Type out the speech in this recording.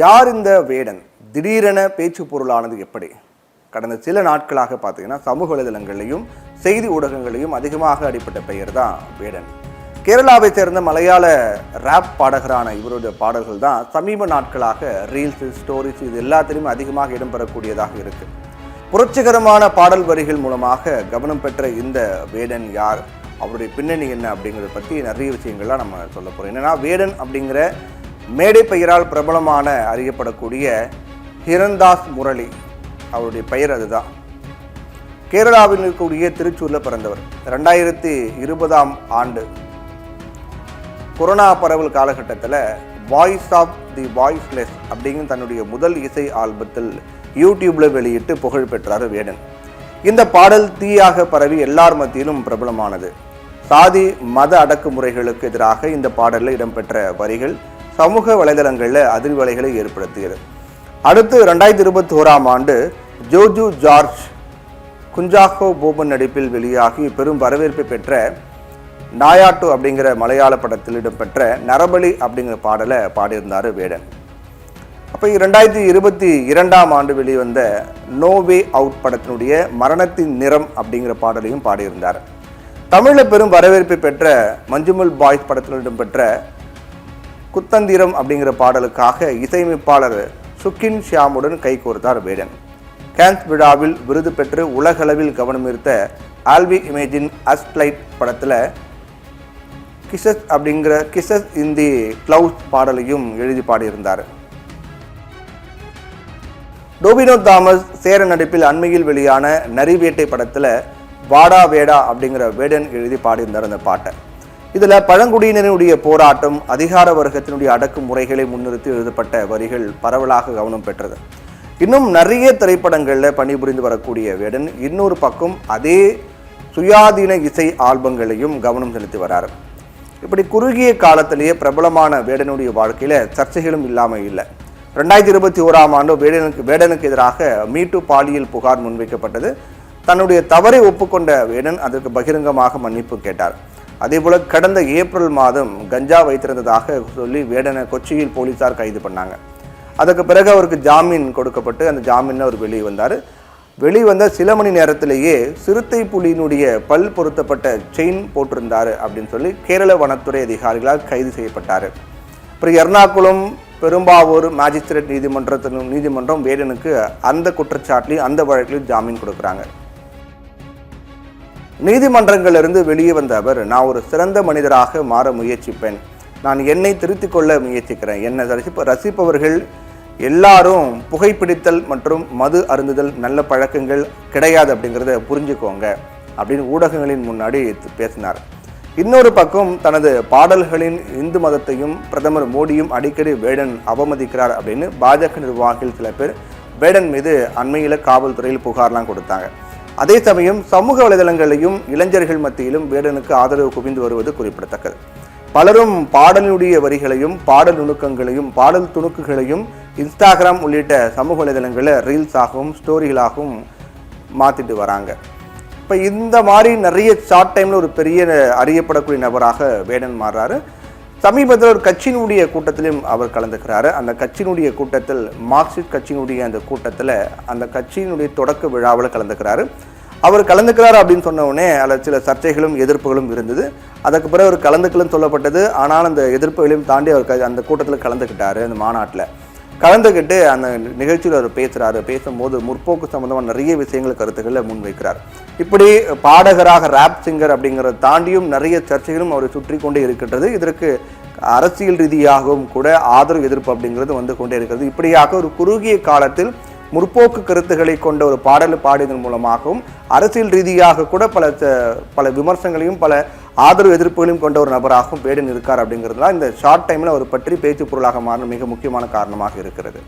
யார் இந்த வேடன்? திடீரென பேச்சு பொருளானது எப்படி? கடந்த சில நாட்களாக பார்த்தீங்கன்னா சமூக வலைதளங்களையும் செய்தி ஊடகங்களையும் அதிகமாக அடிப்பட்ட பெயர் தான் வேடன். கேரளாவை சேர்ந்த மலையாள ராப் பாடகரான இவருடைய பாடல்கள் தான் சமீப நாட்களாக ரீல்ஸ், ஸ்டோரிஸ் இது எல்லாத்திலையும் அதிகமாக இடம்பெறக்கூடியதாக இருக்கு. புரட்சிகரமான பாடல் வரிகள் மூலமாக கவனம் பெற்ற இந்த வேடன் யார், அவருடைய பின்னணி என்ன அப்படிங்கிறத பற்றி நிறைய விஷயங்கள்லாம் நம்ம சொல்ல போகிறோம். என்னென்னா, வேடன் அப்படிங்கிற மேடை பெயரால் பிரபலமான அறியப்படக்கூடிய ஹிரண்தாஸ் முரளி, அவருடைய பெயர் அதுதான். கேரளாவில் இருக்கக்கூடிய திருச்சூரில் பிறந்தவர். 2020ஆம் ஆண்டு கொரோனா பரவல் காலகட்டத்தில் வாய்ஸ் ஆஃப் தி வாய்ஸ்லெஸ் அப்படிங்கிற தன்னுடைய முதல் இசை ஆல்பத்தில் யூடியூப்பில் வெளியிட்டு புகழ் பெற்றார் வேடன். இந்த பாடல் தீயாக பரவி எல்லார் மத்தியிலும் பிரபலமானது. சாதி மத அடக்குமுறைகளுக்கு எதிராக இந்த பாடலில் இடம்பெற்ற வரிகள் சமூக வலைதளங்களில் அதிர்வலைகளை ஏற்படுத்தியது. அடுத்து 2021ஆம் ஆண்டு ஜோஜு ஜார்ஜ், குஞ்சாகோ போபன் நடிப்பில் வெளியாகி பெரும் வரவேற்பை பெற்ற நாயாட்டு அப்படிங்கிற மலையாள படத்தில் இடம்பெற்ற நரபலி அப்படிங்கிற பாடலை பாடியிருந்தார் வேடன். அப்போ 2022ஆம் ஆண்டு வெளிவந்த நோ வே அவுட் படத்தினுடைய மரணத்தின் நிறம் அப்படிங்கிற பாடலையும் பாடியிருந்தார். தமிழில் பெரும் வரவேற்பை பெற்ற மஞ்சுமல் பாய்ஸ் படத்தில் இடம்பெற்ற குத்தந்திரம் அப்படிங்கிற பாடலுக்காக இசையமைப்பாளர் சுக்கின் ஷியாமுடன் கைகோர்த்தார் வேடன். கேன்ஸ் விழாவில் விருது பெற்று உலகளவில் கவனம் ஈர்த்த ஆல்வி இமேஜின் அஸ்லைட் படத்தில் கிசஸ் இன் தி கிளவுட்ஸ் பாடலையும் எழுதி பாடியிருந்தார். டோபினோ தாமஸ் சேர நடிப்பில் அண்மையில் வெளியான நரிவேட்டை படத்தில் வாடா வேடா அப்படிங்கிற வேடன் எழுதி பாடியிருந்தார் அந்த பாட்டை. இதில் பழங்குடியினருடைய போராட்டம், அதிகார வர்க்கத்தினுடைய அடக்குமுறைகளை முன்னிறுத்தி எழுதப்பட்ட வரிகள் பரவலாக கவனம் பெற்றது. இன்னும் நிறைய திரைப்படங்களில் பணிபுரிந்து வரக்கூடிய வேடன் இன்னொரு பக்கம் அதே சுயாதீன இசை ஆல்பங்களையும் கவனம் செலுத்தி வராரு. இப்படி குறுகிய காலத்திலேயே பிரபலமான வேடனுடைய வாழ்க்கையில் சர்ச்சைகளும் இல்லாமல் இல்லை. 2021ஆம் ஆண்டு வேடனுக்கு எதிராக மீட்டு பாலியல் புகார் முன்வைக்கப்பட்டது. தன்னுடைய தவறை ஒப்புக்கொண்ட வேடன் அதற்கு பகிரங்கமாக மன்னிப்பு கேட்டார். அதேபோல் கடந்த ஏப்ரல் மாதம் கஞ்சா வைத்திருந்ததாக சொல்லி வேடனை கொச்சியில் போலீசார் கைது பண்ணாங்க. அதுக்கு பிறகு அவருக்கு ஜாமீன் கொடுக்கப்பட்டு அந்த ஜாமீனில் அவர் வெளியே வந்தார். வெளிவந்த சில மணி நேரத்திலேயே சிறுத்தை புலியினுடைய பல் பொருத்தப்பட்ட செயின் போட்டிருந்தார் அப்படின்னு சொல்லி கேரள வனத்துறை அதிகாரிகளால் கைது செய்யப்பட்டார். அப்புறம் எர்ணாகுளம் பெரும்பாவூர் மேஜிஸ்ட்ரேட் நீதிமன்றம் வேடனுக்கு அந்த குற்றச்சாட்டிலையும் அந்த வழக்கிலும் ஜாமீன் கொடுக்குறாங்க. நீதிமன்றங்களிலிருந்து வெளியே வந்த அவர், நான் ஒரு சிறந்த மனிதராக மாற முயற்சிப்பேன், நான் என்னை திருத்திக் கொள்ள முயற்சிக்கிறேன், என்னை ரசிப்பவர்கள் எல்லாரும் புகைப்பிடித்தல் மற்றும் மது அருந்துதல் நல்ல பழக்கங்கள் கிடையாது அப்படிங்கிறத புரிஞ்சுக்கோங்க அப்படின்னு ஊடகங்களின் முன்னாடி பேசினார். இன்னொரு பக்கம் தனது பாடல்களின் இந்து மதத்தையும் பிரதமர் மோடியும் அடிக்கடி வேடன் அவமதிக்கிறார் அப்படின்னு பாஜக நிர்வாகிகள் சில பேர் வேடன் மீது அண்மையில் காவல்துறையில் புகார்லாம் கொடுத்தாங்க. அதே சமயம் சமூக வலைதளங்களையும் இளைஞர்கள் மத்தியிலும் வேடனுக்கு ஆதரவு குவிந்து வருவது குறிப்பிடத்தக்கது. பலரும் பாடலுடைய வரிகளையும் பாடல் நுணுக்கங்களையும் பாடல் துணுக்குகளையும் இன்ஸ்டாகிராம் உள்ளிட்ட சமூக வலைதளங்களில் ரீல்ஸாகவும் ஸ்டோரிகளாகவும் மாற்றிட்டு வராங்க. இப்போ இந்த மாதிரி நிறைய ஷார்ட் டைமில் ஒரு பெரிய அறியப்படக்கூடிய நபராக வேடன் மாறுறாரு. சமீபத்தில் ஒரு கட்சியினுடைய கூட்டத்திலும் அவர் கலந்துக்கிறாரு. அந்த கட்சியினுடைய கூட்டத்தில் மார்க்சிஸ்ட் கட்சியினுடைய அந்த கூட்டத்தில் அந்த கட்சியினுடைய தொடக்க விழாவில் கலந்துக்கிறாரு. அவர் கலந்துக்கிறார் அப்படின்னு சொன்ன உடனே அதில் சில சர்ச்சைகளும் எதிர்ப்புகளும் இருந்தது. அதுக்கு பிறகு அவர் கலந்துக்கலன்னு சொல்லப்பட்டது. ஆனால் அந்த எதிர்ப்புகளையும் தாண்டி அவர் அந்த கூட்டத்தில் கலந்துக்கிட்டார். அந்த மாநாட்டில் கலந்துக்கிட்டு அந்த நிகழ்ச்சியில் அவர் பேசுகிறாரு. பேசும்போது முற்போக்கு சம்பந்தமாக நிறைய விஷயங்கள் கருத்துக்களை முன்வைக்கிறார். இப்படி பாடகராக ராப் சிங்கர் அப்படிங்கிறத தாண்டியும் நிறைய சர்ச்சைகளும் அவரை சுற்றி கொண்டே இருக்கின்றது. இதற்கு அரசியல் ரீதியாகவும் கூட ஆதரவு எதிர்ப்பு அப்படிங்கிறது வந்து கொண்டே இருக்கிறது. இப்படியாக ஒரு குறுகிய காலத்தில் முற்போக்கு கருத்துக்களை கொண்ட ஒரு பாடல் பாடியதன் மூலமாகவும் அரசியல் ரீதியாக கூட பல விமர்சனங்களையும் பல ஆதரவு எதிர்ப்புகளையும் கொண்ட ஒரு நபராகவும் வேடன் இருக்கார் அப்படிங்கிறதுலாம் இந்த ஷார்ட் டைமில் அவர் பற்றி பேச்சு பொருளாக மாற மிக முக்கியமான காரணமாக இருக்கிறது.